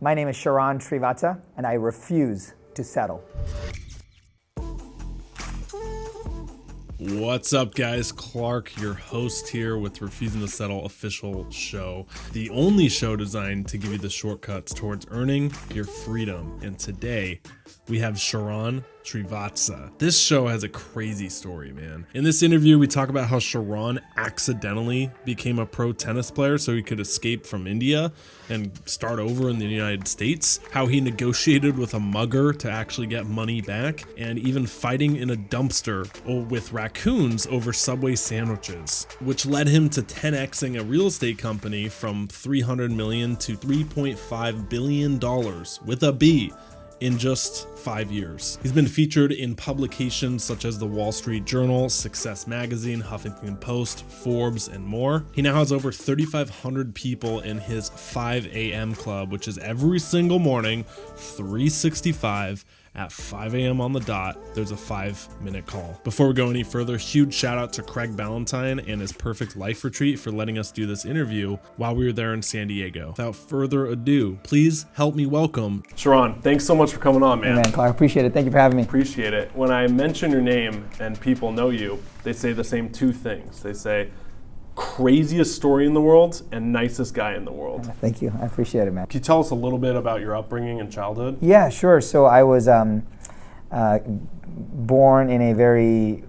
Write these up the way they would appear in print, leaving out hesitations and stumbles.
My name is Sharran Srivatsaa, and I refuse to settle. What's up, guys? Clark, your host here with Refusing to Settle official show, the only show designed to give you the shortcuts towards earning your freedom. And today we have Sharran Srivatsaa. This show has a crazy story, man. In this interview, we talk about how Sharran accidentally became a pro tennis player so he could escape from India and start over in the United States, how he negotiated with a mugger to actually get money back, and even fighting in a dumpster with raccoons over Subway sandwiches, which led him to 10xing a real estate company from $300 million to $3.5 billion with a B in just 5 years. He's been featured in publications such as the Wall Street Journal, Success Magazine, Huffington Post, Forbes, and more. He now has over 3,500 people in his 5 a.m. club, which is every single morning, 365 at 5 a.m. on the dot, there's a 5-minute call. Before we go any further, huge shout out to Craig Ballantyne and his Perfect Life Retreat for letting us do this interview while we were there in San Diego. Without further ado, please help me welcome Sharran. Thanks so much for coming on, man. Hey man, Clark, appreciate it. Thank you for having me. Appreciate it. When I mention your name and people know you, they say the same two things. They say, craziest story in the world and nicest guy in the world. Thank you. I appreciate it, man. Can you tell us a little bit about your upbringing and childhood? Yeah, sure. So I was born in a very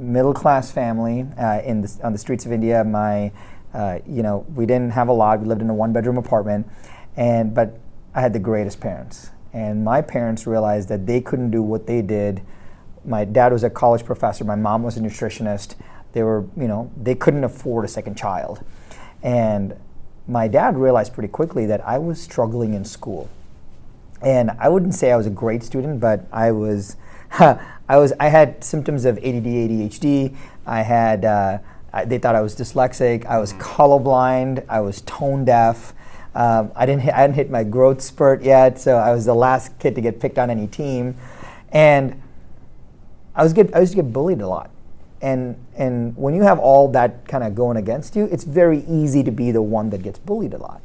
middle-class family on the streets of India. We didn't have a lot. We lived in a one-bedroom apartment, but I had the greatest parents. And my parents realized that they couldn't do what they did. My dad was a college professor. My mom was a nutritionist. They couldn't afford a second child. And my dad realized pretty quickly that I was struggling in school. And I wouldn't say I was a great student, but I had symptoms of ADD, ADHD. They thought I was dyslexic. I was colorblind. I was tone deaf. I hadn't hit my growth spurt yet, so I was the last kid to get picked on any team. And I used to get bullied a lot. And when you have all that kind of going against you, it's very easy to be the one that gets bullied a lot.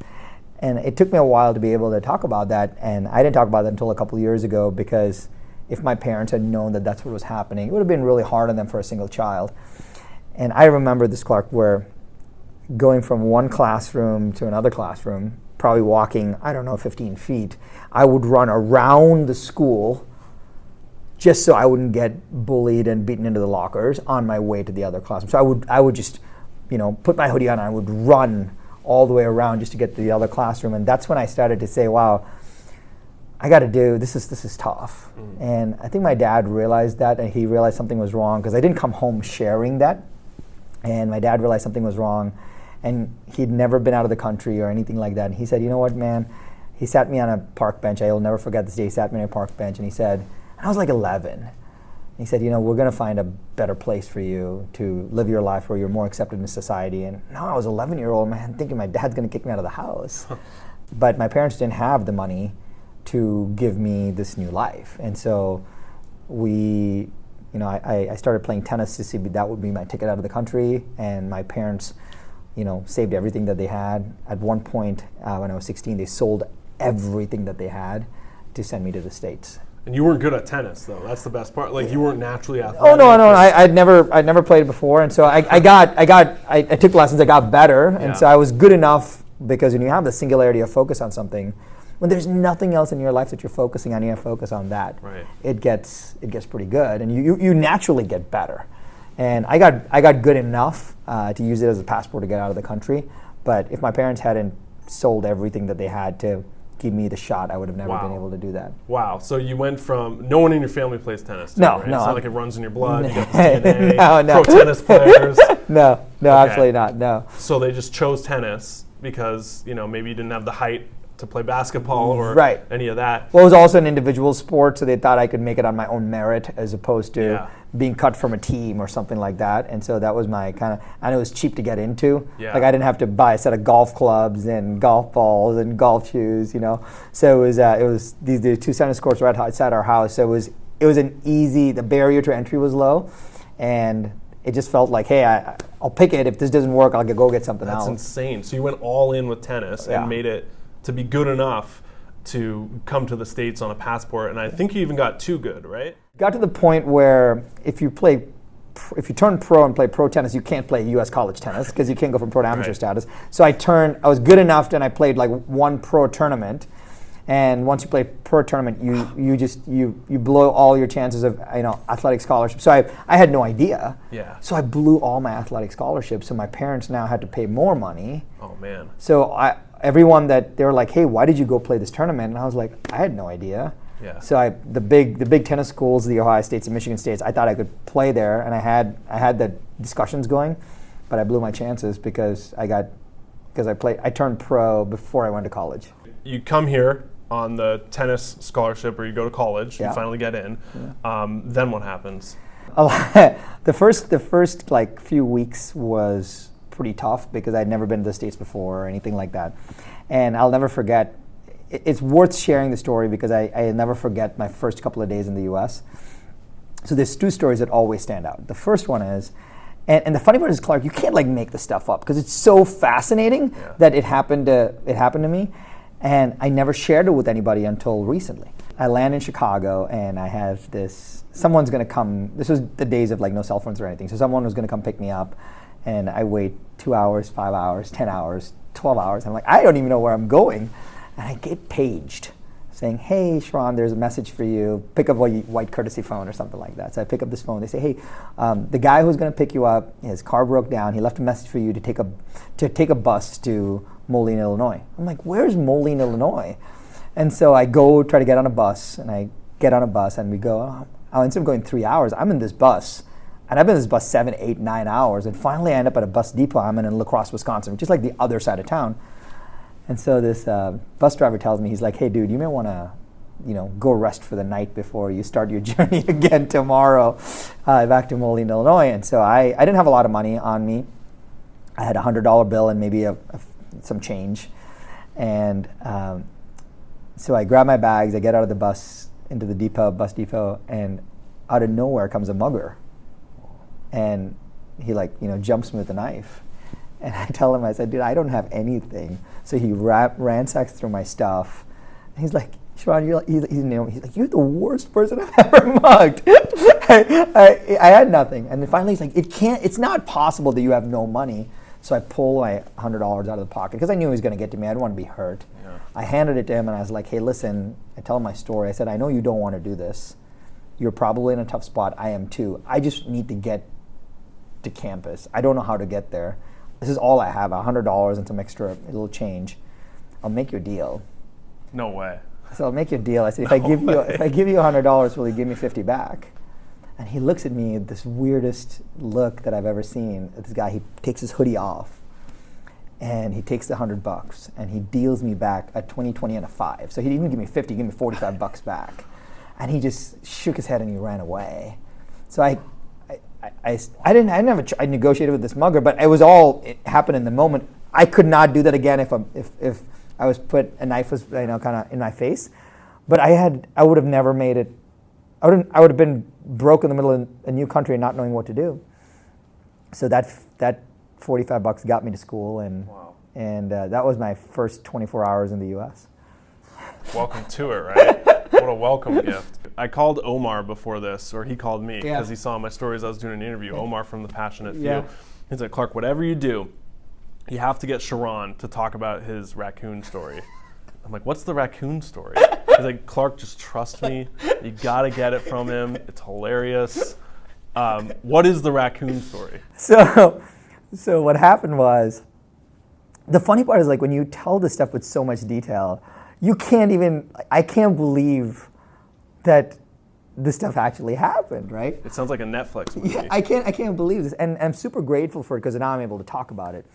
And it took me a while to be able to talk about that, and I didn't talk about that until a couple of years ago, because if my parents had known that that's what was happening, it would have been really hard on them for a single child. And I remember this, Clark, where going from one classroom to another classroom, probably walking, 15 feet, I would run around the school just so I wouldn't get bullied and beaten into the lockers on my way to the other classroom. So I would just, put my hoodie on and I would run all the way around just to get to the other classroom. And that's when I started to say, wow, I got to do, this is tough. And I think my dad realized that, and he realized something was wrong, because I didn't come home sharing that. And my dad realized something was wrong, and he'd never been out of the country or anything like that. And he said, you know what, man? He sat me on a park bench. I'll never forget this day. He sat me on a park bench and he said, I was like 11. He said, we're going to find a better place for you to live your life where you're more accepted in society. And now I was 11-year-old, man, thinking my dad's going to kick me out of the house. But my parents didn't have the money to give me this new life. And so I started playing tennis to see if that would be my ticket out of the country. And my parents, saved everything that they had. At one point, when I was 16, they sold everything that they had to send me to the States. And you weren't good at tennis, though. That's the best part. Like, you weren't naturally athletic. Oh no! I'd never played it before, and so I took lessons. I got better, and so I was good enough, because when you have the singularity of focus on something, when there's nothing else in your life that you're focusing on, you have to focus on that. Right. It gets pretty good, and you naturally get better. And I got good enough to use it as a passport to get out of the country. But if my parents hadn't sold everything that they had to give me the shot, I would have never been able to do that. Wow. So you went from, no one in your family plays tennis too, no, right? no. It's not like it runs in your blood, you got this DNA, no. pro tennis players. No, Okay. Absolutely not, no. So they just chose tennis because, maybe you didn't have the height to play basketball or any of that. Well, it was also an individual sport, so they thought I could make it on my own merit as opposed to being cut from a team or something like that. And so that was my kind of, and it was cheap to get into. Yeah. Like I didn't have to buy a set of golf clubs and golf balls and golf shoes, So it was these two tennis courts right outside our house. So it was an easy, the barrier to entry was low, and it just felt like, hey, I'll pick it. If this doesn't work, I'll go get something else. That's insane. So you went all in with tennis and made it to be good enough to come to the States on a passport, and I think you even got 2 good, right? Got to the point where if you turn pro and play pro tennis, you can't play U.S. college tennis because you can't go from pro to amateur status. So I was good enough, and I played like 1 pro tournament. And once you play pro tournament, you blow all your chances of athletic scholarships. So I had no idea. Yeah. So I blew all my athletic scholarships. So my parents now had to pay more money. Oh man. So everyone they were like, hey, why did you go play this tournament? And I was like, I had no idea. Yeah. So the big tennis schools, the Ohio States and Michigan States, I thought I could play there, and I had the discussions going, but I blew my chances because I turned pro before I went to college. You come here on the tennis scholarship, or you go to college, you finally get in. Yeah. Then what happens? The first like few weeks was pretty tough because I'd never been to the States before or anything like that, and I'll never forget. It's worth sharing the story because I never forget my first couple of days in the U.S. So there's 2 stories that always stand out. The first one is, and the funny part is, Clark, you can't like make this stuff up because it's so fascinating that it happened to me, and I never shared it with anybody until recently. I land in Chicago, and I have someone's going to come. This was the days of like no cell phones or anything, so someone was going to come pick me up, and I wait 2 hours, 5 hours, 10 hours, 12 hours. I'm like, I don't even know where I'm going. And I get paged saying, hey, Sharran, there's a message for you. Pick up a white courtesy phone or something like that. So I pick up this phone. They say, hey, the guy who's going to pick you up, his car broke down. He left a message for you to take a bus to Moline, Illinois. I'm like, where's Moline, Illinois? And so I go try to get on a bus, and I get on a bus, and we go, instead of going 3 hours, I'm in this bus. And I've been in this bus 7, 8, 9 hours. And finally I end up at a bus depot. I'm in La Crosse, Wisconsin, which is like the other side of town. And so this bus driver tells me, he's like, hey, dude, you may want to, go rest for the night before you start your journey again tomorrow back to Moline, Illinois. And so I didn't have a lot of money on me. I had a $100 bill and maybe some change. And so I grab my bags, I get out of the bus into the bus depot, and out of nowhere comes a mugger. And he jumps me with a knife. And I tell him, I said, dude, I don't have anything. So he ransacks through my stuff. And he's like, Sharran, he's like, you're the worst person I've ever mugged. I had nothing. And then finally he's like, it's not possible that you have no money. So I pull my $100 out of the pocket because I knew he was going to get to me. I didn't want to be hurt. Yeah. I handed it to him, and I was like, hey, listen, I tell him my story. I said, I know you don't want to do this. You're probably in a tough spot. I am too. I just need to get to campus. I don't know how to get there. This is all I have, $100 and some extra little change. I'll make your deal. No way. So I'll make your deal. I said, if I give you $100, will you give me 50 back? And he looks at me with this weirdest look that I've ever seen. This guy, he takes his hoodie off, and he takes the $100, and he deals me back a 20, 20, and a 5. So he didn't give me 50, he gave me $45 back. And he just shook his head and he ran away. So I negotiated with this mugger, but it happened in the moment. I could not do that again if I was put a knife was kind of in my face. But I would have never made it. I would have been broke in the middle of a new country and not knowing what to do. So that $45 got me to school, and wow. And that was my first 24 hours in the U.S. Welcome to it, right? What a welcome gift. I called Omar before this, or he called me, because he saw my stories. I was doing an interview. Omar from The Passionate Few. He's like, Clark, whatever you do, you have to get Sharran to talk about his raccoon story. I'm like, what's the raccoon story? He's like, Clark, just trust me. You got to get it from him. It's hilarious. What is the raccoon story? So what happened was, the funny part is, like, when you tell this stuff with so much detail, I can't believe that this stuff actually happened, right? It sounds like a Netflix movie. Yeah, I can't believe this, and I'm super grateful for it because now I'm able to talk about it.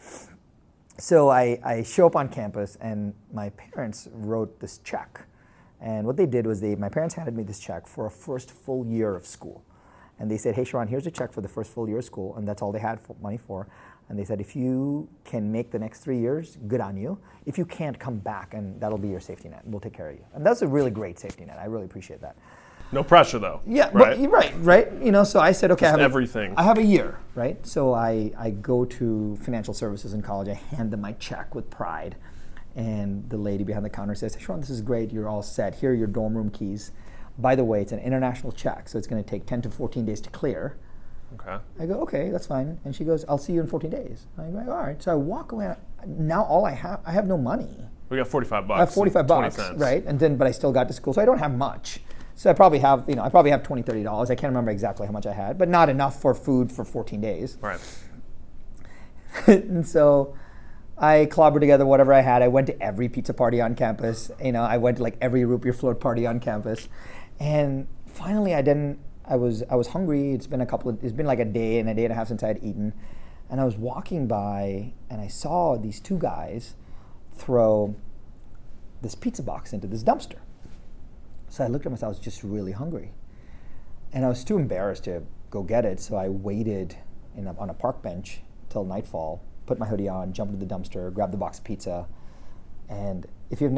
So I show up on campus, and my parents wrote this check. And what they did was my parents handed me this check for a first full year of school. And they said, hey, Sharran, here's a check for the first full year of school. And that's all they had money for. And they said, if you can make the next 3 years, good on you. If you can't, come back, and that'll be your safety net. We'll take care of you. And that's a really great safety net. I really appreciate that. No pressure, though. Yeah, right. So I said, okay, I have a year, right? So I go to financial services in college. I hand them my check with pride. And the lady behind the counter says, Sharran, this is great. You're all set. Here are your dorm room keys. By the way, it's an international check, so it's going to take 10 to 14 days to clear. Okay. I go, okay, that's fine. And she goes, I'll see you in 14 days. I go, all right. So I walk away. Now all I have no money. We got $45. I have $45, right? And then, but I still got to school, so I don't have much. So I probably have, $20, $30. I can't remember exactly how much I had, but not enough for food for 14 days. Right. And so I clobbered together whatever I had. I went to every pizza party on campus. I went to like every root beer float party on campus. And finally I was hungry. It's been like a day and a half since I had eaten. And I was walking by and I saw these two guys throw this pizza box into this dumpster. So I looked at myself, I was just really hungry. And I was too embarrassed to go get it, so I waited on a park bench till nightfall, put my hoodie on, jumped into the dumpster, grabbed the box of pizza. And if you've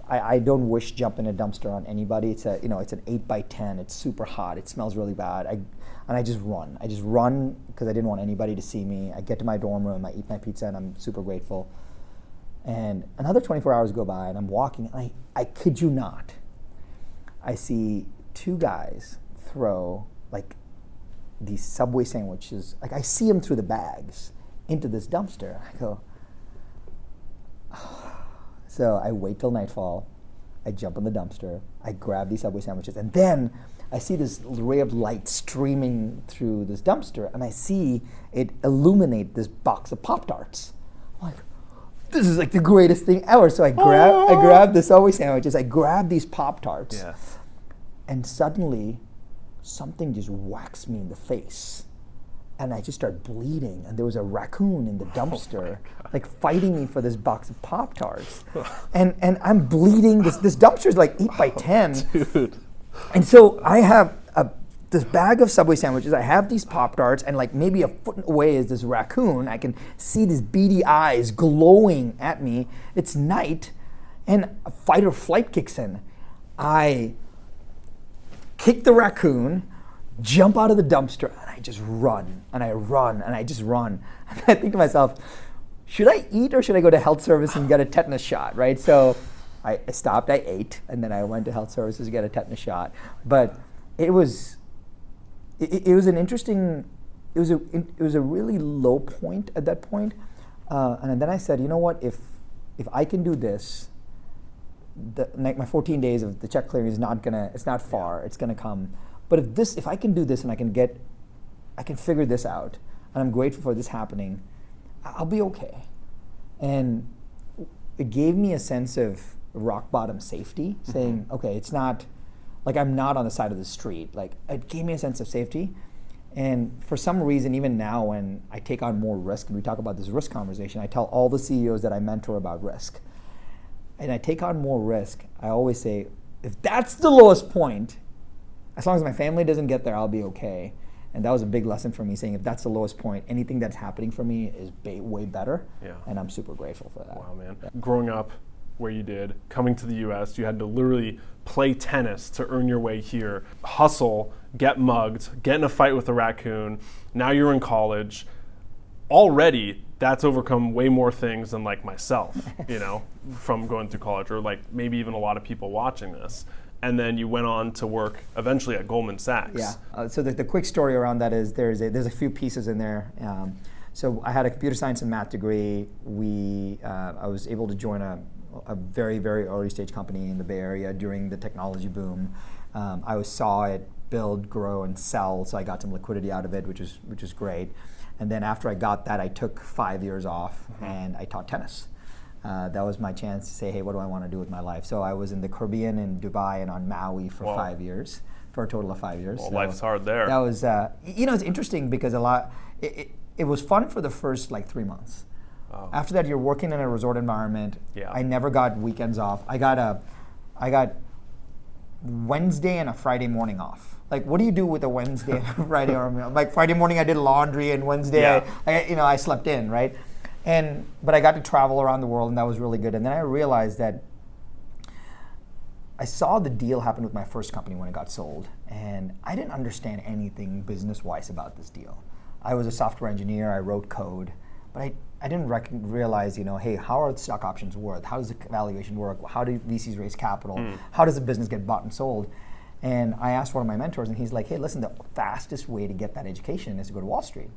I don't wish jumping a dumpster on anybody. It's an 8x10, it's super hot, it smells really bad. And I just run. I just run because I didn't want anybody to see me. I get to my dorm room, I eat my pizza, and I'm super grateful. And another 24 hours go by, and I'm walking, and I kid you not, I see two guys throw like these Subway sandwiches. Like I see them through the bags into this dumpster. I go, oh. So I wait till nightfall. I jump in the dumpster. I grab these Subway sandwiches, and then I see this ray of light streaming through this dumpster, and I see it illuminate this box of Pop-Tarts. I'm like, this is like the greatest thing ever. So I grab the Subway sandwiches, I grab these Pop-Tarts, Yeah. and suddenly something just whacks me in the face. And I just start bleeding, and there was a raccoon in the dumpster, like fighting me for this box of Pop-Tarts. and I'm bleeding, this dumpster is like 8x10. Dude. And so I have this bag of Subway sandwiches, I have these Pop-Tarts, and like maybe a foot away is this raccoon. I can see these beady eyes glowing at me. It's night, and a fight or flight kicks in. I kick the raccoon, jump out of the dumpster, and I just run, and I run, and I just run. And I think to myself, should I eat or should I go to health service and get a tetanus shot, right? So I stopped, I ate, and then I went to health services to get a tetanus shot. But it was an interesting, it was a really low point at that point. And then I said, you know what, if I can do this, my 14 days of the check clearing is it's not far, it's gonna come. But if I can do this and I can figure this out, and I'm grateful for this happening, I'll be okay. And it gave me a sense of rock bottom safety, saying, okay, it's not, like I'm not on the side of the street. Like it gave me a sense of safety. And for some reason, even now when I take on more risk, and we talk about this risk conversation, I tell all the CEOs that I mentor about risk. And I take on more risk, I always say, if that's the lowest point, as long as my family doesn't get there, I'll be okay. And that was a big lesson for me, saying if that's the lowest point, anything that's happening for me is way better. Yeah. And I'm super grateful for that. Wow, man. Yeah. Growing up where you did, coming to the US, you had to literally play tennis to earn your way here, hustle, get mugged, get in a fight with a raccoon. Now you're in college. Already, that's overcome way more things than like myself, from going through college, or like maybe even a lot of people watching this. And then you went on to work eventually at Goldman Sachs. Yeah. So the quick story around that is there's a few pieces in there. So I had a computer science and math degree. I was able to join a very, very early stage company in the Bay Area during the technology boom. I saw it build, grow, and sell, so I got some liquidity out of it, which is great. And then after I got that, I took 5 years off and I taught tennis. That was my chance to say, hey, what do I want to do with my life? So I was in the Caribbean, in Dubai, and on Maui for 5 years, for a total of 5 years. Well, so life's hard there. That was, it's interesting because it was fun for the first 3 months. Oh. After that, you're working in a resort environment. Yeah. I never got weekends off. I got Wednesday and a Friday morning off. Like, what do you do with a Wednesday and a Friday? Like Friday morning, I did laundry, and Wednesday, I slept in, right? But I got to travel around the world, and that was really good. And then I realized that I saw the deal happen with my first company when it got sold, and I didn't understand anything business-wise about this deal. I was a software engineer, I wrote code, but I didn't realize, hey, how are stock options worth? How does the valuation work? How do VCs raise capital? How does a business get bought and sold? And I asked one of my mentors, and he's like, hey, listen, the fastest way to get that education is to go to Wall Street.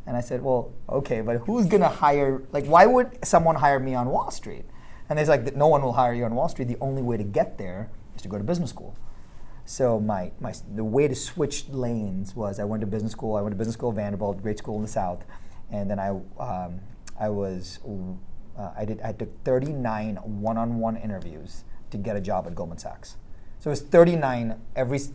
And I said, well, okay, but who's going to hire, why would someone hire me on Wall Street? And he's like, no one will hire you on Wall Street. The only way to get there is to go to business school. So the way to switch lanes was I went to business school. I went to business school at Vanderbilt, great school in the South. And then I took 39 one-on-one interviews to get a job at Goldman Sachs. So it was 39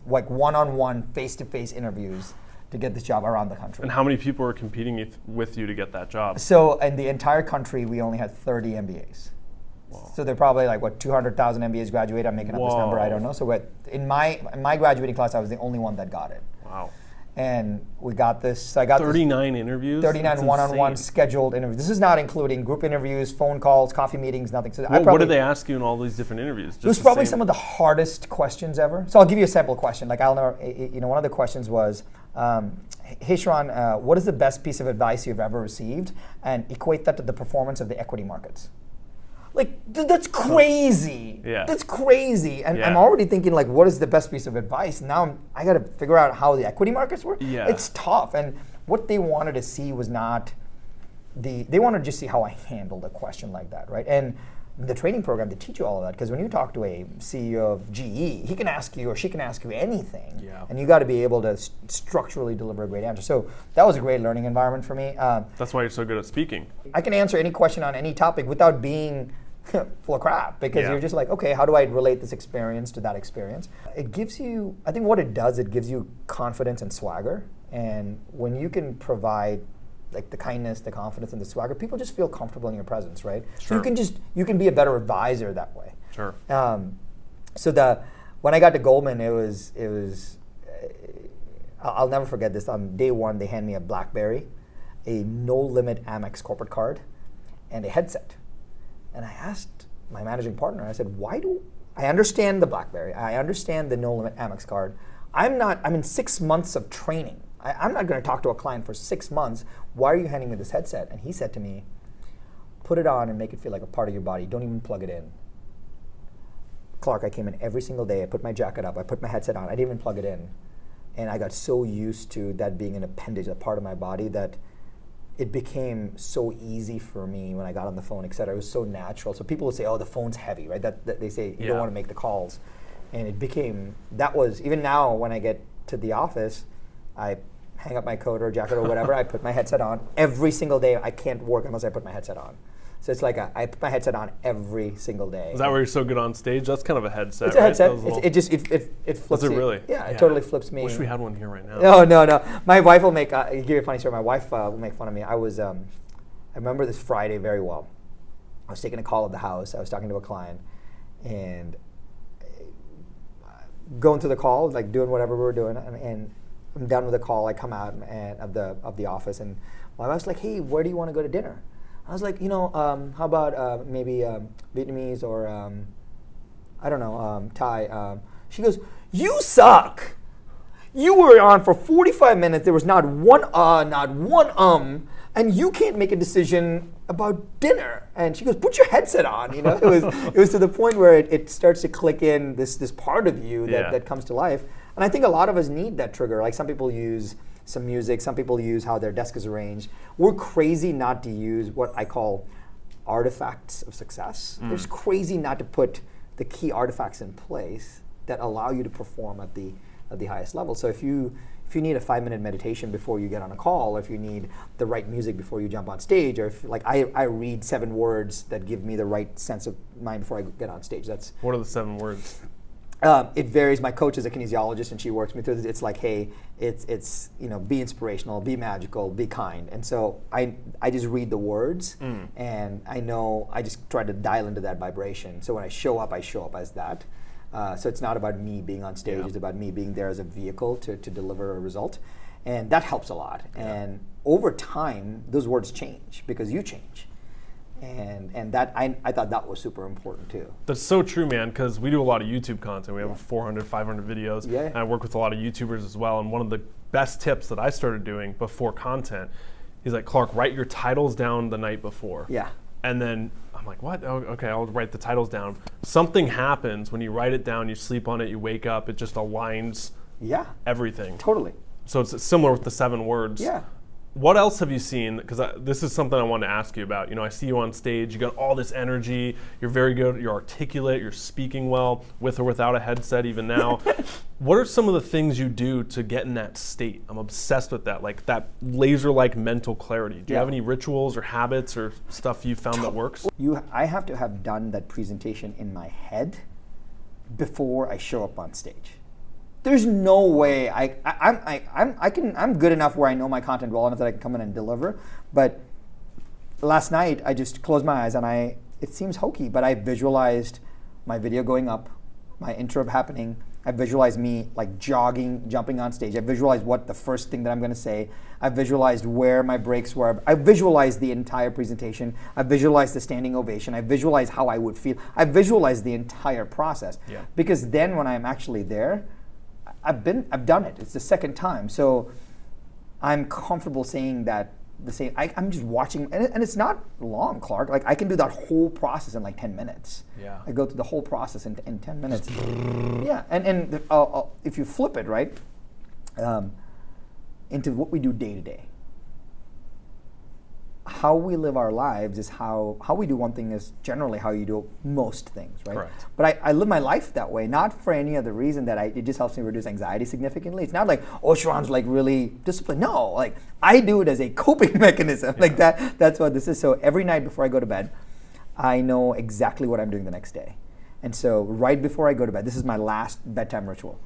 one-on-one, face-to-face interviews to get this job around the country. And how many people were competing with you to get that job? So in the entire country, we only had 30 MBAs. Wow. So they're probably 200,000 MBAs graduated. I'm making up this number, I don't know. So in my graduating class, I was the only one that got it. Wow. And we got this. So I got 39 interviews? 39 one-on-one scheduled interviews. This is not including group interviews, phone calls, coffee meetings, nothing. So what did they ask you in all these different interviews? It was probably some of the hardest questions ever. So I'll give you a sample question. I'll never, one of the questions was, hey Sharran, what is the best piece of advice you've ever received? And equate that to the performance of the equity markets. That's crazy. Yeah. That's crazy. And I'm already thinking, what is the best piece of advice? Now I got to figure out how the equity markets work. Yeah. It's tough. And what they wanted to see was not they wanted to just see how I handled a question like that, right? And the training program, they teach you all of that, because when you talk to a CEO of GE, he can ask you or she can ask you anything. Yeah. And you got to be able to structurally deliver a great answer. So that was a great learning environment for me. That's why you're so good at speaking. I can answer any question on any topic without being full of crap, because you're just okay, how do I relate this experience to that experience? It gives you, I think what it does, it gives you confidence and swagger. And when you can provide the kindness, the confidence, and the swagger, people just feel comfortable in your presence, right? Sure. So you can be a better advisor that way. Sure. So when I got to Goldman, it was I'll never forget this. On day one, they hand me a BlackBerry, a no-limit Amex corporate card, and a headset. And I asked my managing partner, I said, I understand the BlackBerry, I understand the no-limit Amex card. I'm in 6 months of training. I'm not going to talk to a client for 6 months. Why are you handing me this headset? And he said to me, put it on and make it feel like a part of your body. Don't even plug it in. Clark, I came in every single day. I put my jacket up. I put my headset on. I didn't even plug it in. And I got so used to that being an appendage, a part of my body, that it became so easy for me when I got on the phone, et cetera. It was so natural. So people would say, oh, the phone's heavy, right? That they say you don't want to make the calls. And it became, even now when I get to the office, I hang up my coat or jacket or whatever, I put my headset on. Every single day, I can't work unless I put my headset on. So it's I put my headset on every single day. Is that why you're so good on stage? That's kind of a headset, It's a headset. Right? It flips. Is it really? Yeah, it totally flips me. Wish we had one here right now. No. My wife will make, I'll give you a funny story. My wife will make fun of me. I remember this Friday very well. I was taking a call at the house. I was talking to a client, and going through the call, doing whatever we were doing, and I'm done with the call. I come out of the office, and my wife's like, hey, where do you want to go to dinner? I was like, how about maybe Vietnamese or, I don't know, Thai. She goes, you suck. You were on for 45 minutes. There was not one and you can't make a decision about dinner. And she goes, put your headset on. It was to the point where it starts to click in this part of you that comes to life. And I think a lot of us need that trigger. Some people use some music, some people use how their desk is arranged. We're crazy not to use what I call artifacts of success. It's crazy not to put the key artifacts in place that allow you to perform at the highest level. So if you need a 5-minute meditation before you get on a call, or if you need the right music before you jump on stage, or if I read 7 words that give me the right sense of mind before I get on stage. What are the 7 words? It varies. My coach is a kinesiologist, and she works me through this. It's hey, it's be inspirational, be magical, be kind. And so I just read the words, and I just try to dial into that vibration. So when I show up as that. So it's not about me being on stage. It's about me being there as a vehicle to deliver a result, and that helps a lot. And over time, those words change because you change. And that I thought that was super important too. That's so true, man, because we do a lot of YouTube content. We have 400, 500 videos, and I work with a lot of YouTubers as well. And one of the best tips that I started doing before content He's like, Clark, write your titles down the night before. Yeah. And then I'm like, what? Oh, okay, I'll write the titles down. Something happens when you write it down, you sleep on it, you wake up, it just aligns everything. Totally. So it's similar with the 7 words. Yeah. What else have you seen? Because this is something I wanted to ask you about. You know, I see you on stage. You got all this energy. You're very good. You're articulate. You're speaking well, with or without a headset. Even now, what are some of the things you do to get in that state? I'm obsessed with that, like that laser-like mental clarity. Do you have any rituals or habits or stuff you found that works? I have to have done that presentation in my head before I show up on stage. There's no way I'm good enough where I know my content well enough that I can come in and deliver. But last night I just closed my eyes and it seems hokey, but I visualized my video going up, my intro happening. I visualized me like jogging, jumping on stage. I visualized what the first thing that I'm going to say. I visualized where my breaks were. I visualized the entire presentation. I visualized the standing ovation. I visualized how I would feel. I visualized the entire process. Yeah. Because then when I'm actually there, I've done it. It's the second time. So I'm comfortable saying that the same. I'm just watching, and it's not long, Clark. Like I can do that whole process in like 10 minutes. Yeah. I go through the whole process in 10 minutes. Yeah, and if you flip it, right, into what we do day to day. How we live our lives is how we do one thing is generally how you do most things, right? Correct. But I live my life that way, not for any other reason that it just helps me reduce anxiety significantly. It's not like, oh, Sharran's like really disciplined. No, like I do it as a coping mechanism. Like that's what this is. So every night before I go to bed, I know exactly what I'm doing the next day. And so right before I go to bed, this is my last bedtime ritual.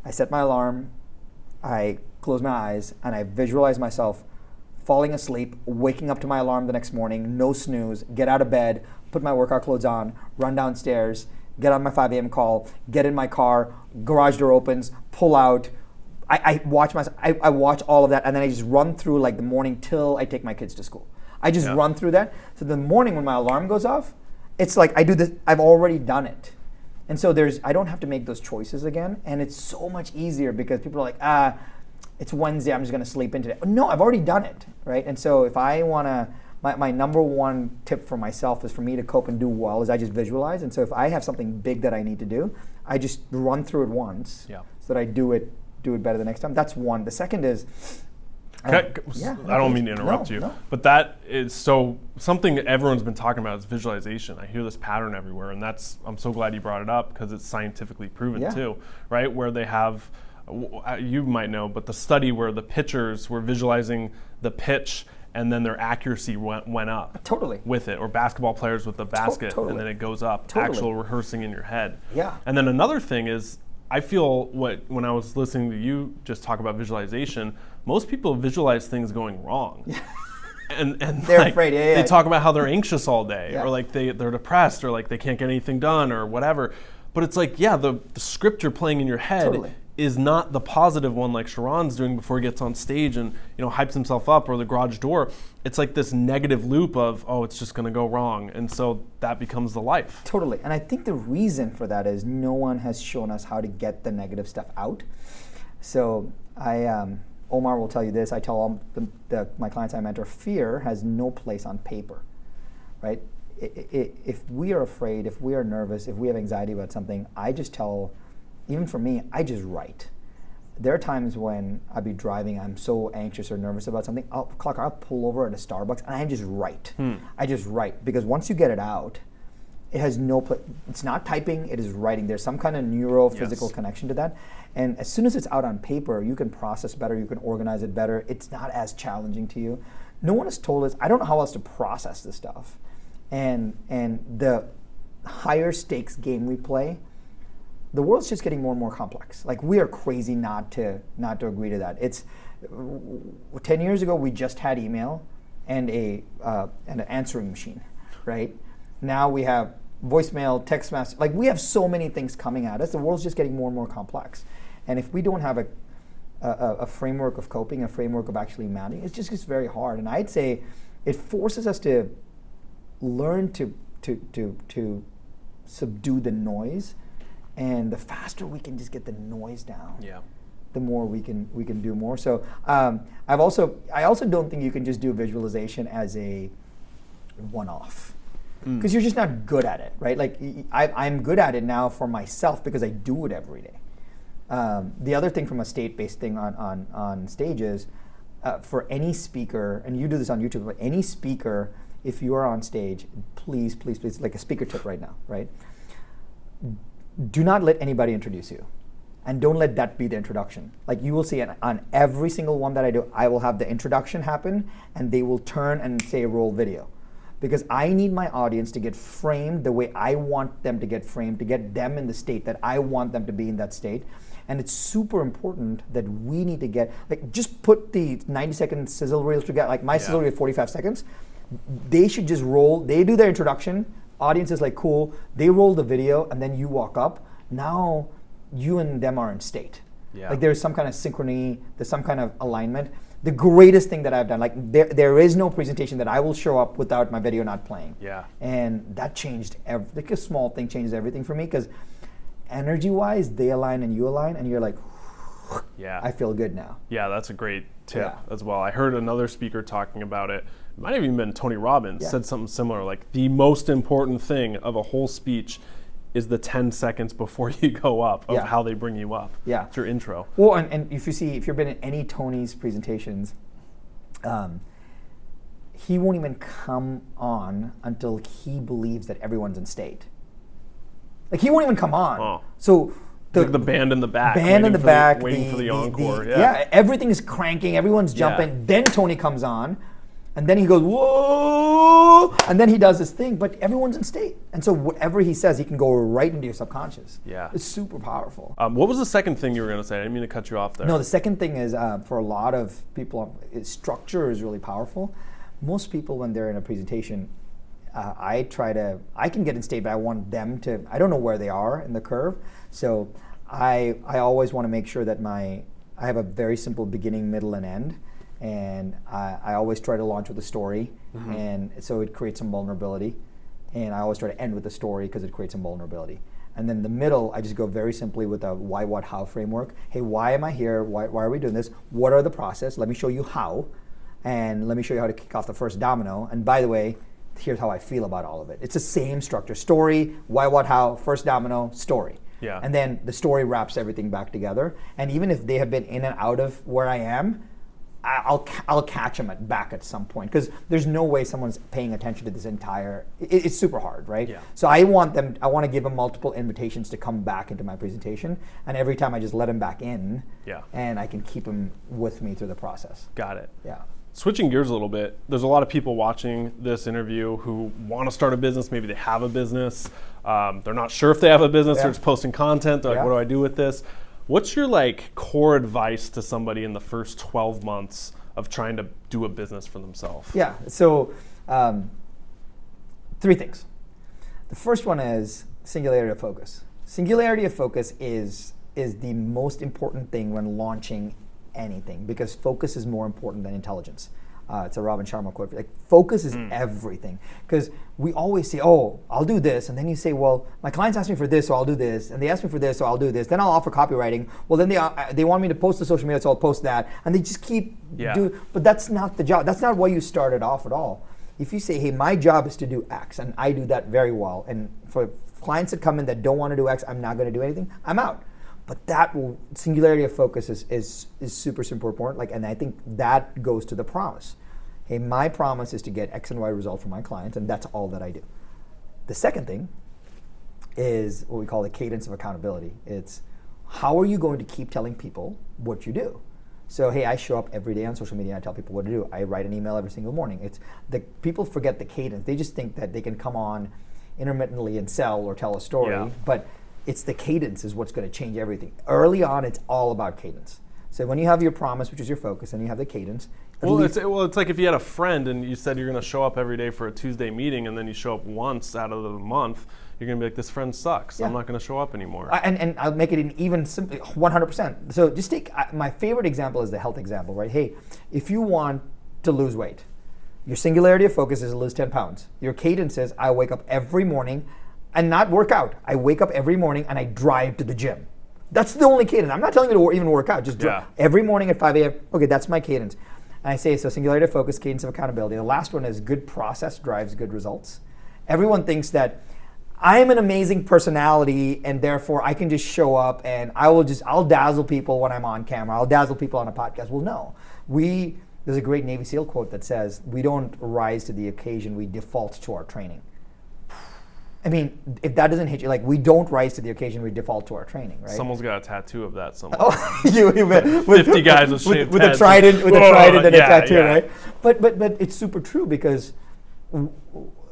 I set my alarm, I close my eyes, and I visualize myself falling asleep, waking up to my alarm the next morning, no snooze, get out of bed, put my workout clothes on, run downstairs, get on my 5 a.m. call, get in my car, garage door opens, pull out. I watch all of that, and then I just run through like the morning till I take my kids to school. I just run through that. So the morning when my alarm goes off, it's like I do this, I've already done it. And so I don't have to make those choices again, and it's so much easier because people are like, it's Wednesday, I'm just going to sleep in today. No, I've already done it, right? And so if I want to, my number one tip for myself is for me to cope and do well is I just visualize. And so if I have something big that I need to do, I just run through it once so that I do it better the next time. That's one. The second is, I don't mean to interrupt you, but that is something everyone's been talking about is visualization. I hear this pattern everywhere, and I'm so glad you brought it up because it's scientifically proven too, right? Where they have, you might know, but the study where the pitchers were visualizing the pitch and then their accuracy went up with it, or basketball players with the basket and then it goes up, actual rehearsing in your head. Yeah. And then another thing is, I feel when I was listening to you just talk about visualization, most people visualize things going wrong. And they're afraid. They talk about how they're anxious all day, or like they're depressed, or like they can't get anything done, or whatever. But it's like, the script you're playing in your head is not the positive one like Sharran's doing before he gets on stage and hypes himself up, or the garage door. It's like this negative loop of, it's just going to go wrong, and so that becomes the life. Totally, and I think the reason for that is no one has shown us how to get the negative stuff out. So Omar will tell you this. I tell all my clients I mentor, fear has no place on paper, right? If we are afraid, if we are nervous, if we have anxiety about something, I just tell. Even for me, I just write. There are times when I'll be driving, I'm so anxious or nervous about something, I'll pull over at a Starbucks and I just write. I just write, because once you get it out, it has no place. It's not typing, it is writing. There's some kind of neurophysical connection to that. And as soon as it's out on paper, you can process better, you can organize it better. It's not as challenging to you. No one has told us, I don't know how else to process this stuff. And the higher stakes game we play, the world's just getting more and more complex. Like, we are crazy not to agree to that. It's 10 years ago we just had email and an answering machine, right? Now we have voicemail, text message. Like, we have so many things coming at us. The world's just getting more and more complex. And if we don't have a framework of coping, a framework of actually managing, it's just very hard. And I'd say it forces us to learn to subdue the noise. And the faster we can just get the noise down, the more we can do more. So I also don't think you can just do visualization as a one-off, because you're just not good at it, right? Like I'm good at it now for myself because I do it every day. The other thing from a state-based thing on stage is for any speaker, and you do this on YouTube, but any speaker, if you are on stage, please, like a speaker tip right now, right? Do not let anybody introduce you. And don't let that be the introduction. Like you will see on every single one that I do, I will have the introduction happen and they will turn and say roll video. Because I need my audience to get framed the way I want them to get framed, to get them in the state that I want them to be in that state. And it's super important that we need to get, like just put the 90-second sizzle reels together, like my sizzle reel 45 seconds. They should just roll, they do their introduction, audience is like, cool, they roll the video and then you walk up. Now you and them are in state. Yeah. Like there's some kind of synchrony, there's some kind of alignment. The greatest thing that I've done, like there is no presentation that I will show up without my video not playing. Yeah. And that changed like a small thing changes everything for me, because energy-wise, they align and you align, and you're like, yeah, I feel good now. Yeah, that's a great tip as well. I heard another speaker talking about it. It might have even been Tony Robbins said something similar, like the most important thing of a whole speech is the 10 seconds before you go up of how they bring you up. Yeah. It's your intro. Well, and if you've been in any Tony's presentations, he won't even come on until he believes that everyone's in state. Like he won't even come on. Oh. So like the band in the back. Waiting for the encore. Everything is cranking, everyone's jumping. Then Tony comes on. And then he goes, whoa, and then he does his thing, but everyone's in state. And so whatever he says, he can go right into your subconscious. Yeah. It's super powerful. What was the second thing you were going to say? I didn't mean to cut you off there. No, the second thing is, for a lot of people, structure is really powerful. Most people, when they're in a presentation, I can get in state, but I want them to, I don't know where they are in the curve. So I always want to make sure that I have a very simple beginning, middle, and end. And I always try to launch with a story, and so it creates some vulnerability. And I always try to end with a story because it creates some vulnerability. And then the middle, I just go very simply with a why, what, how framework. Hey, why am I here? Why are we doing this? What are the process? Let me show you how, and let me show you how to kick off the first domino. And by the way, here's how I feel about all of it. It's the same structure: story, why, what, how, first domino, story. Yeah. And then the story wraps everything back together. And even if they have been in and out of where I am, I'll catch them back at some point, because there's no way someone's paying attention to this entire. It's super hard, right? Yeah. So I want to give them multiple invitations to come back into my presentation, and every time I just let them back in, and I can keep them with me through the process. Got it. Yeah. Switching gears a little bit, there's a lot of people watching this interview who want to start a business. Maybe they have a business. They're not sure if they have a business. They're just posting content. They're like, what do I do with this? What's your core advice to somebody in the first 12 months of trying to do a business for themselves? Yeah, so 3 things. The first one is singularity of focus. Singularity of focus is the most important thing when launching anything, because focus is more important than intelligence. It's a Robin Sharma quote. Like, focus is everything. Because we always say, oh, I'll do this. And then you say, well, my clients asked me for this, so I'll do this. And they asked me for this, so I'll do this. Then I'll offer copywriting. Well, then they want me to post to social media, so I'll post that. And they just keep doing. But that's not the job. That's not why you started off at all. If you say, hey, my job is to do X, and I do that very well. And for clients that come in that don't want to do X, I'm not going to do anything, I'm out. But that singularity of focus is super, super important. And I think that goes to the promise. Hey, my promise is to get X and Y result for my clients, and that's all that I do. The second thing is what we call the cadence of accountability. It's how are you going to keep telling people what you do? So, hey, I show up every day on social media and I tell people what to do. I write an email every single morning. People forget the cadence. They just think that they can come on intermittently and sell or tell a story, but it's the cadence is what's going to change everything. Early on, it's all about cadence. So when you have your promise, which is your focus, and you have the cadence. It's like if you had a friend and you said you're going to show up every day for a Tuesday meeting, and then you show up once out of the month, you're going to be like, this friend sucks. I'm not going to show up anymore. And I'll make it an even simply 100%. So just take my favorite example is the health example, right? Hey, if you want to lose weight, your singularity of focus is to lose 10 pounds. Your cadence is I wake up every morning and not work out. I wake up every morning and I drive to the gym. That's the only cadence. I'm not telling you to even work out. Just every morning at 5 a.m. Okay, that's my cadence. And I say, so singularity of focus, cadence of accountability. The last one is good process drives good results. Everyone thinks that I'm an amazing personality and therefore I can just show up and I'll dazzle people when I'm on camera. I'll dazzle people on a podcast. Well, no. There's a great Navy SEAL quote that says, we don't rise to the occasion, we default to our training. I mean, if that doesn't hit you, like, we don't rise to the occasion, we default to our training, right? Someone's got a tattoo of that somewhere. Oh, 50 guys with shaved with heads. a trident and a tattoo, yeah. right? But it's super true because,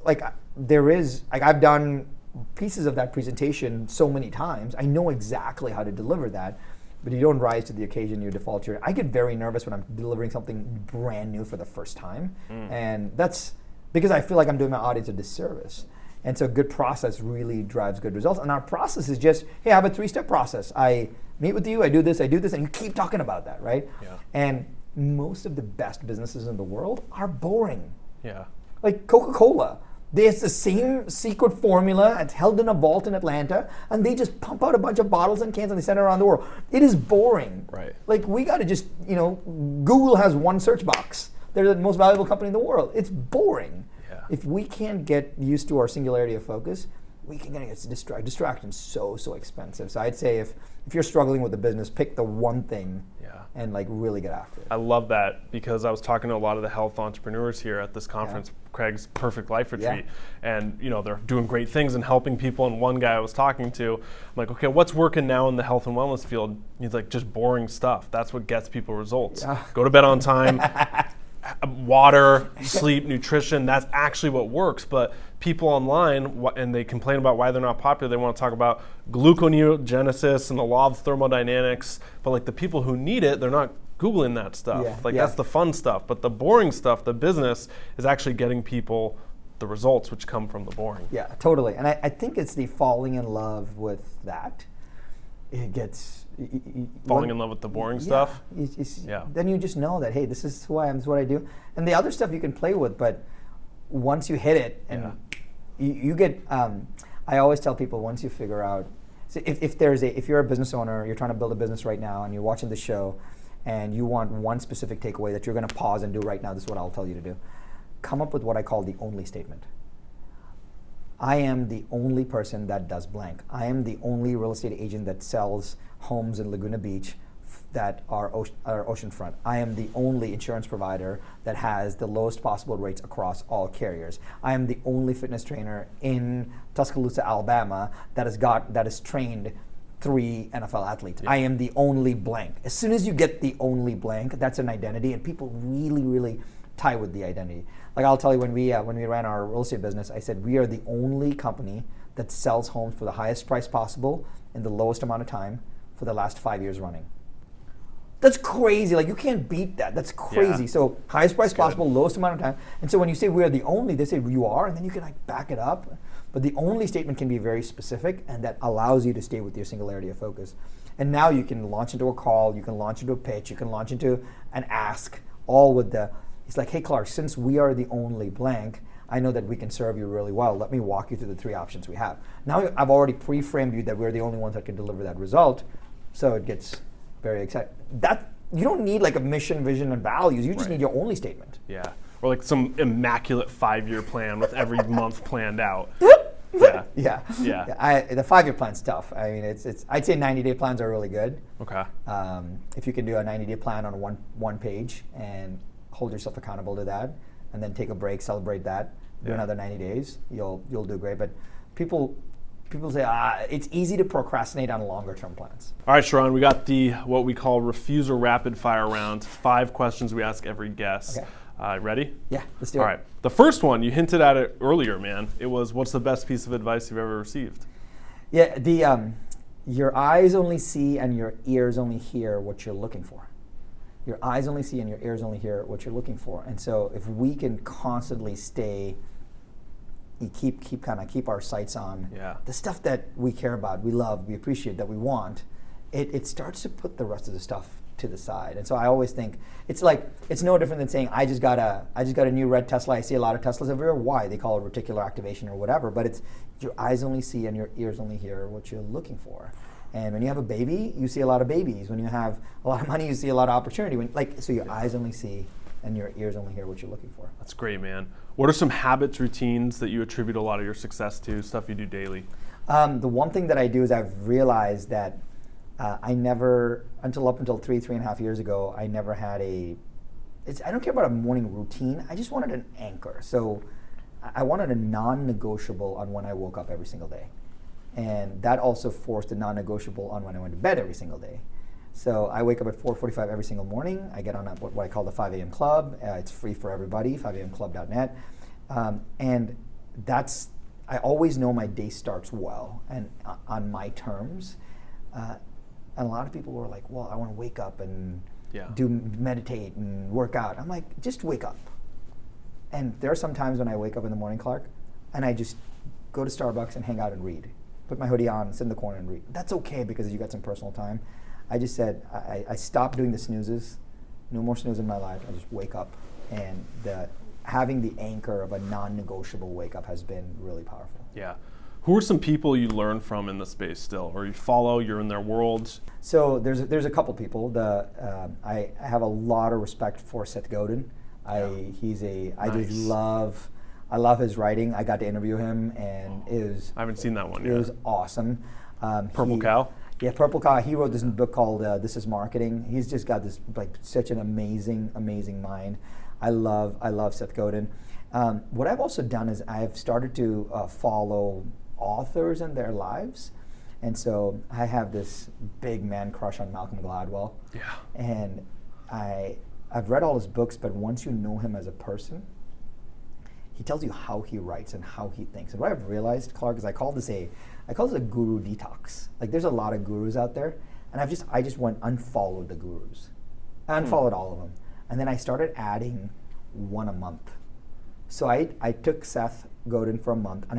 like, I've done pieces of that presentation so many times. I know exactly how to deliver that, but you don't rise to the occasion, you default to it. I get very nervous when I'm delivering something brand new for the first time, and that's because I feel like I'm doing my audience a disservice. And so good process really drives good results. And our process is just, hey, I have a 3-step process. I meet with you, I do this, and you keep talking about that, right? Yeah. And most of the best businesses in the world are boring. Yeah. Like Coca-Cola. There's the same secret formula. It's held in a vault in Atlanta, and they just pump out a bunch of bottles and cans and they send it around the world. It is boring. Right. Like, we got to just, Google has one search box. They're the most valuable company in the world. It's boring. Yeah. If we can't get used to our singularity of focus, we can get distractions so expensive. So I'd say if you're struggling with the business, pick the one thing and like really get after it. I love that because I was talking to a lot of the health entrepreneurs here at this conference, Craig's Perfect Life Retreat, and they're doing great things and helping people. And one guy I was talking to, I'm like, okay, what's working now in the health and wellness field? He's like, just boring stuff. That's what gets people results. Yeah. Go to bed on time. Water, sleep, nutrition, that's actually what works. But people online, and they complain about why they're not popular, they want to talk about gluconeogenesis and the law of thermodynamics, but like the people who need it, they're not Googling that stuff. That's the fun stuff. But the boring stuff, the business, is actually getting people the results which come from the boring. Yeah, totally. And I think it's the falling in love with that. It gets... Falling in love with the boring stuff? Then you just know that, hey, this is who I am, this is what I do. And the other stuff you can play with, but once you hit it, and you get, I always tell people, once you figure out, so if you're a business owner, you're trying to build a business right now, and you're watching the show, and you want one specific takeaway that you're going to pause and do right now, this is what I'll tell you to do. Come up with what I call the only statement. I am the only person that does blank. I am the only real estate agent that sells homes in Laguna Beach that are oceanfront. I am the only insurance provider that has the lowest possible rates across all carriers. I am the only fitness trainer in Tuscaloosa, Alabama that has trained 3 NFL athletes. I am the only blank. As soon as you get the only blank, that's an identity, and people really, really tie with the identity. Like, I'll tell you, when we ran our real estate business, I said we are the only company that sells homes for the highest price possible in the lowest amount of time for the last 5 years running. That's crazy. Like, you can't beat that. That's crazy. Yeah. So highest price possible, lowest amount of time. And so when you say we are the only, they say you are, and then you can like back it up. But the only statement can be very specific, and that allows you to stay with your singularity of focus. And now you can launch into a call, you can launch into a pitch, you can launch into an ask, all with the, it's like, hey Clark, since we are the only blank, I know that we can serve you really well. Let me walk you through the 3 options we have. Now I've already pre-framed you that we're the only ones that can deliver that result, so it gets very exciting. That, you don't need like a mission, vision, and values. You just need your only statement. Yeah, or like some immaculate 5-year plan with every month planned out. The 5-year plan's tough. I mean, it's. I'd say 90-day plans are really good. Okay. If you can do a 90-day plan on one page and hold yourself accountable to that, and then take a break, celebrate that, do another 90 days, you'll do great. But people say it's easy to procrastinate on longer term plans. All right, Sharran, we got what we call refuser rapid fire round. 5 questions we ask every guest. Okay. Ready? Yeah, let's do it. All right. The first one, you hinted at it earlier, man. It was, what's the best piece of advice you've ever received? Yeah, your eyes only see and your ears only hear what you're looking for. Your eyes only see and your ears only hear what you're looking for. And so if we can constantly keep our sights on the stuff that we care about, we love, we appreciate, that we want, it starts to put the rest of the stuff to the side. And so I always think it's no different than saying I just got a new red Tesla. I see a lot of Teslas everywhere. Why? They call it reticular activation or whatever. But it's your eyes only see and your ears only hear what you're looking for. And when you have a baby, you see a lot of babies. When you have a lot of money, you see a lot of opportunity. So your eyes only see and your ears only hear what you're looking for. That's great, man. What are some habits, routines that you attribute a lot of your success to, stuff you do daily? The one thing that I do is I've realized that I never, until 3.5 years ago, I never had I don't care about a morning routine. I just wanted an anchor. So I wanted a non-negotiable on when I woke up every single day. And that also forced a non-negotiable on when I went to bed every single day. So I wake up at 4:45 every single morning. I get on what I call the 5 a.m. club. It's free for everybody, 5amclub.net. And I always know my day starts well and on my terms. And a lot of people were like, well, I want to wake up and meditate and work out. I'm like, just wake up. And there are some times when I wake up in the morning, Clark, and I just go to Starbucks and hang out and read. Put my hoodie on, sit in the corner and read. That's okay because you got some personal time. I just said, I stopped doing the snoozes. No more snooze in my life. I just wake up. And having the anchor of a non-negotiable wake up has been really powerful. Yeah. Who are some people you learn from in the space still, or you follow, you're in their worlds? So there's a couple people. I have a lot of respect for Seth Godin. I love his writing. I got to interview him, and I haven't seen that one yet. It was awesome. Purple Cow? Yeah, Purple Cow. He wrote this book called This Is Marketing. He's just got this such an amazing mind. I love Seth Godin. What I've also done is I've started to follow authors and their lives. And so I have this big man crush on Malcolm Gladwell. Yeah. And I've read all his books, but once you know him as a person, he tells you how he writes and how he thinks. And what I've realized, Clark, is I call this a guru detox. Like there's a lot of gurus out there, and I just unfollowed the gurus. I unfollowed all of them. And then I started adding one a month. So I took Seth Godin for a month, and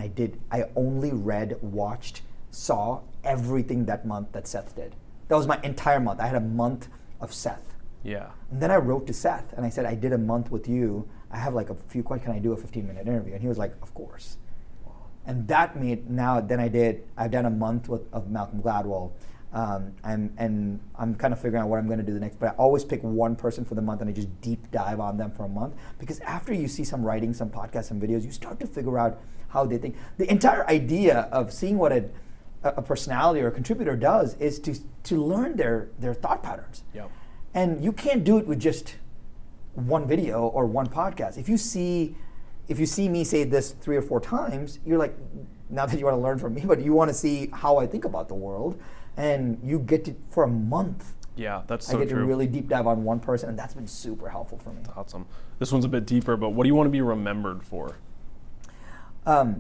I only read, watched, saw everything that month that Seth did. That was my entire month. I had a month of Seth. Yeah. And then I wrote to Seth, and I said, I did a month with you. I have like a few questions. Can I do a 15-minute interview? And he was like, of course. Wow. And that made, I've done a month of Malcolm Gladwell. And I'm kind of figuring out what I'm going to do the next, but I always pick one person for the month and I just deep dive on them for a month, because after you see some writing, some podcasts, some videos, you start to figure out how they think. The entire idea of seeing what a personality or a contributor does is to learn their thought patterns. Yep. And you can't do it with just one video or one podcast. If you see me say this 3 or 4 times, you're like, not that you want to learn from me, but you want to see how I think about the world. And you get to, for a month, yeah, that's so I get true. to really deep dive on one person, and that's been super helpful for me. That's awesome. This one's a bit deeper, but what do you want to be remembered for? I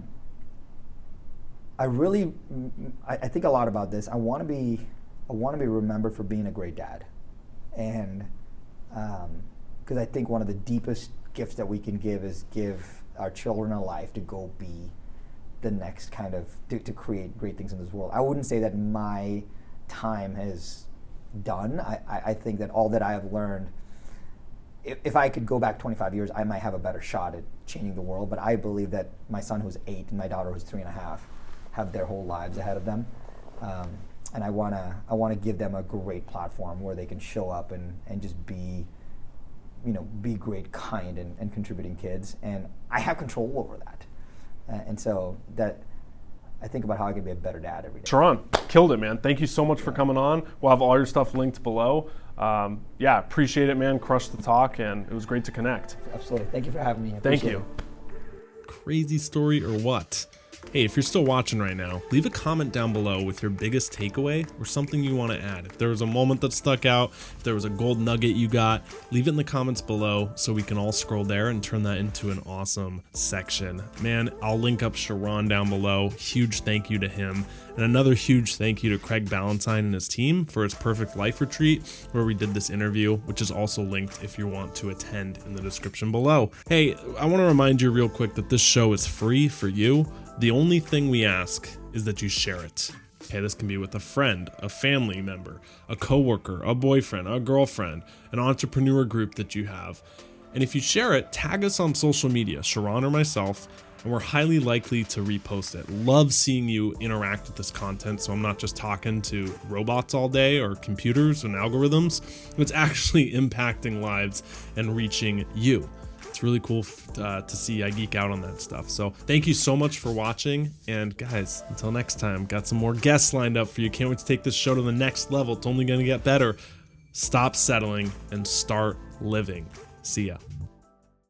think a lot about this. I want to be remembered for being a great dad, and because I think one of the deepest gifts that we can give is give our children a life to go be the next kind of, to create great things in this world. I wouldn't say that my time is done. I think that all that I have learned, if I could go back 25 years, I might have a better shot at changing the world, but I believe that my son who's 8 and my daughter who's 3.5 have their whole lives ahead of them. And I wanna give them a great platform where they can show up and just be great, kind, and contributing kids. And I have control over that. And so that I think about how I can be a better dad every day. Sharran, killed it, man. Thank you so much for coming on. We'll have all your stuff linked below. Appreciate it, man. Crushed the talk, and it was great to connect. Absolutely. Thank you for having me. Thank you. Crazy story or what? Hey, if you're still watching right now, leave a comment down below with your biggest takeaway or something you want to add. If there was a moment that stuck out, if there was a gold nugget you got, leave it in the comments below so we can all scroll there and turn that into an awesome section. Man, I'll link up Sharran down below. Huge thank you to him. And another huge thank you to Craig Ballantyne and his team for his Perfect Life Retreat, where we did this interview, which is also linked if you want to attend in the description below. Hey, I want to remind you real quick that this show is free for you. The only thing we ask is that you share it. Okay, this can be with a friend, a family member, a coworker, a boyfriend, a girlfriend, an entrepreneur group that you have. And if you share it, tag us on social media, Sharran or myself, and we're highly likely to repost it. Love seeing you interact with this content, so I'm not just talking to robots all day or computers and algorithms. It's actually impacting lives and reaching you. It's really cool to see. I geek out on that stuff. So thank you so much for watching. And guys, until next time, got some more guests lined up for you. Can't wait to take this show to the next level. It's only going to get better. Stop settling and start living. See ya.